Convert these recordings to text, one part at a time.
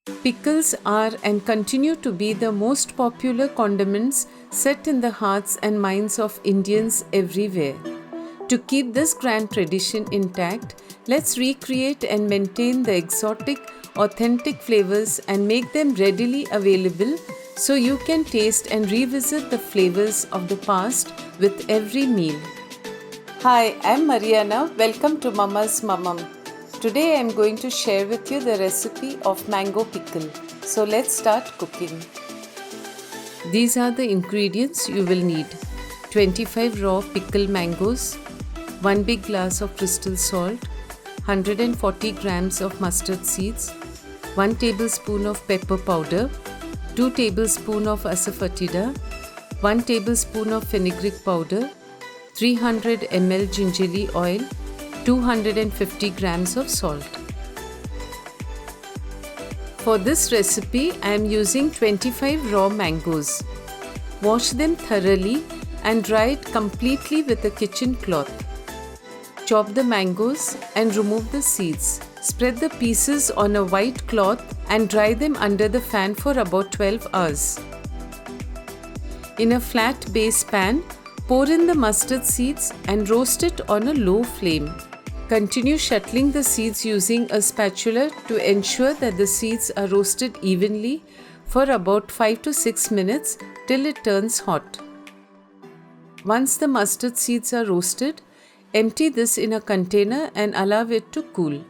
Pickles are and continue to be the most popular condiments set in the hearts and minds of Indians everywhere. To keep this grand tradition intact, let's recreate and maintain the exotic, authentic flavors and make them readily available so you can taste and revisit the flavors of the past with every meal. Hi, I'm Mariana. Welcome to Mama's Mamam. Today I'm going to share with you the recipe of mango pickle. So let's start cooking. These are the ingredients you will need: 25 raw pickled mangoes, 1 big glass of crystal salt, 140 grams of mustard seeds, 1 tablespoon of pepper powder, 2 tablespoons of asafoetida, 1 tablespoon of fenugreek powder, 300 ml gingerly oil, 250 grams of salt. For this recipe, I am using 25 raw mangoes. Wash them thoroughly and dry it completely with a kitchen cloth. Chop the mangoes and remove the seeds. Spread the pieces on a white cloth and dry them under the fan for about 12 hours. In a flat base pan, pour in the mustard seeds and roast it on a low flame. Continue shuttling the seeds using a spatula to ensure that the seeds are roasted evenly for about 5 to 6 minutes till it turns hot. Once the mustard seeds are roasted, empty this in a container and allow it to cool.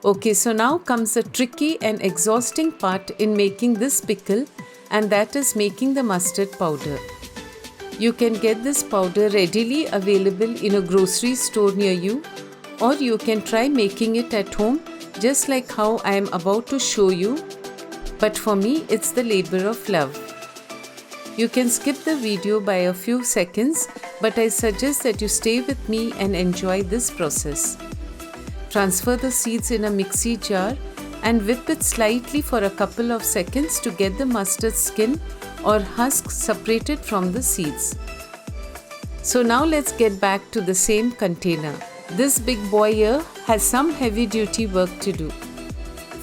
Okay, so now comes the tricky and exhausting part in making this pickle, and that is making the mustard powder. You can get this powder readily available in a grocery store near you, or you can try making it at home just like how I am about to show you, but for me it's the labor of love. You can skip the video by a few seconds, but I suggest that you stay with me and enjoy this process. Transfer the seeds in a mixie jar and whip it slightly for a couple of seconds to get the mustard skin or husk separated from the seeds. So now let's get back to the same container. This big boy here has some heavy duty work to do.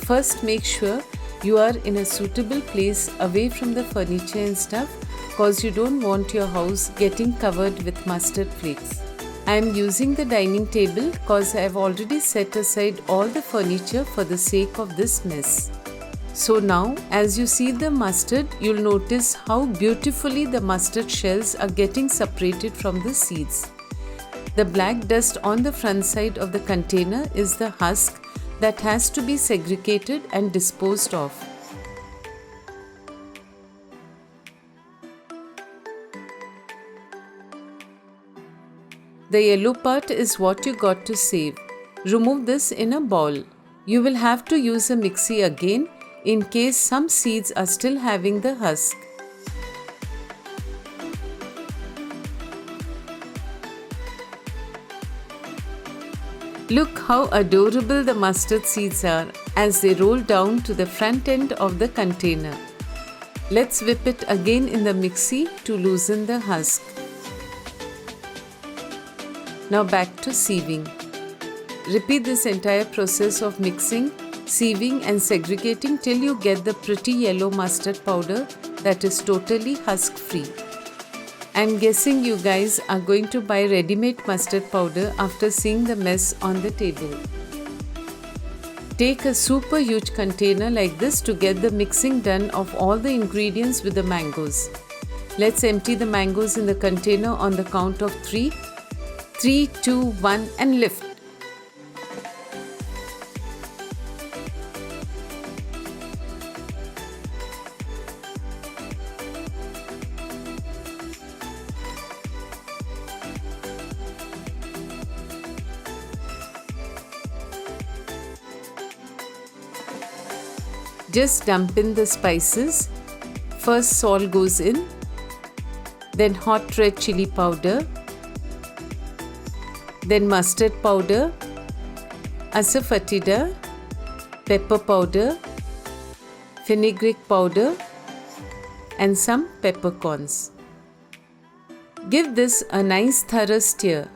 First, make sure you are in a suitable place away from the furniture and stuff, cause you don't want your house getting covered with mustard flakes. I am using the dining table cause I have already set aside all the furniture for the sake of this mess. So now, as you see the mustard, you'll notice how beautifully the mustard shells are getting separated from the seeds. The black dust on the front side of the container is the husk that has to be segregated and disposed of. The yellow part is what you got to save. Remove this in a bowl. You will have to use a mixie again in case some seeds are still having the husk. Look how adorable the mustard seeds are as they roll down to the front end of the container. Let's whip it again in the mixie to loosen the husk. Now back to sieving. Repeat this entire process of mixing, sieving and segregating till you get the pretty yellow mustard powder that is totally husk free. I'm guessing you guys are going to buy ready-made mustard powder after seeing the mess on the table. Take a super huge container like this to get the mixing done of all the ingredients with the mangoes. Let's empty the mangoes in the container on the count of 3. 3, 2, 1 and lift. Just dump in the spices. First salt goes in, then hot red chili powder, then mustard powder, asafoetida, pepper powder, fenugreek powder and some peppercorns. Give this a nice thorough stir.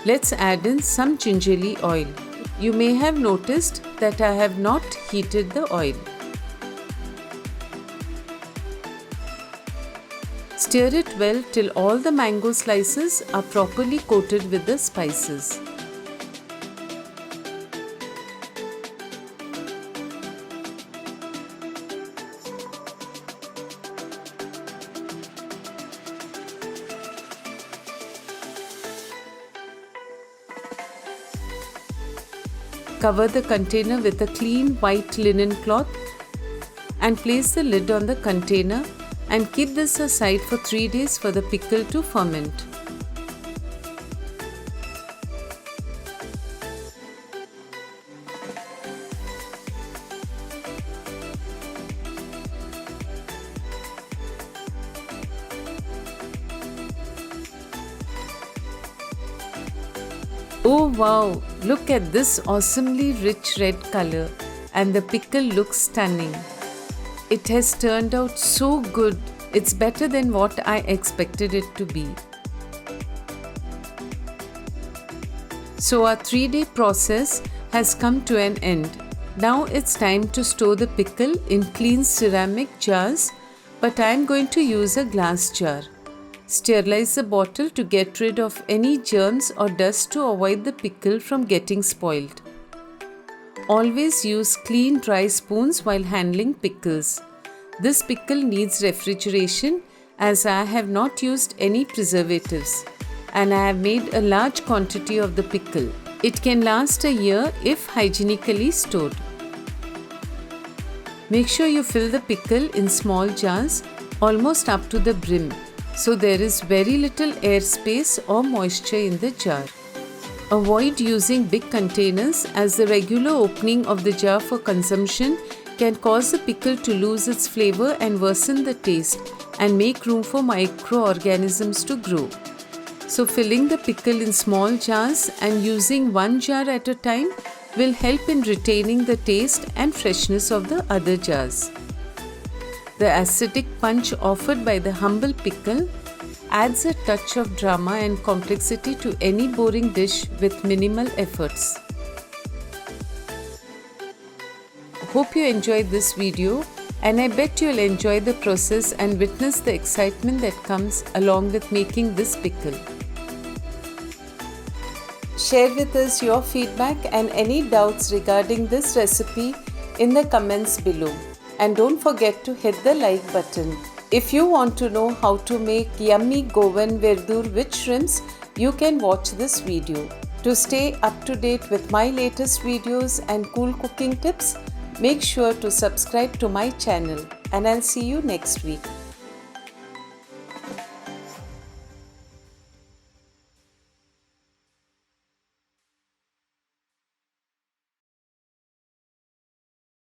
Let's add in some gingerly oil. You may have noticed that I have not heated the oil. Stir it well till all the mango slices are properly coated with the spices. Cover the container with a clean white linen cloth and place the lid on the container and keep this aside for 3 days for the pickle to ferment. Oh wow, look at this awesomely rich red color and the pickle looks stunning. It has turned out so good, it's better than what I expected it to be. So our 3-day process has come to an end. Now it's time to store the pickle in clean ceramic jars, but I am going to use a glass jar. Sterilize the bottle to get rid of any germs or dust to avoid the pickle from getting spoiled. Always use clean dry spoons while handling pickles. This pickle needs refrigeration as I have not used any preservatives and I have made a large quantity of the pickle. It can last a year if hygienically stored. Make sure you fill the pickle in small jars almost up to the brim, so there is very little air space or moisture in the jar. Avoid using big containers as the regular opening of the jar for consumption can cause the pickle to lose its flavor and worsen the taste and make room for microorganisms to grow. So filling the pickle in small jars and using one jar at a time will help in retaining the taste and freshness of the other jars. The acidic punch offered by the humble pickle adds a touch of drama and complexity to any boring dish with minimal efforts. Hope you enjoyed this video and I bet you'll enjoy the process and witness the excitement that comes along with making this pickle. Share with us your feedback and any doubts regarding this recipe in the comments below. And don't forget to hit the like button. If you want to know how to make yummy Goan verdur with shrimps, you can watch this video. To stay up to date with my latest videos and cool cooking tips, make sure to subscribe to my channel and I'll see you next week.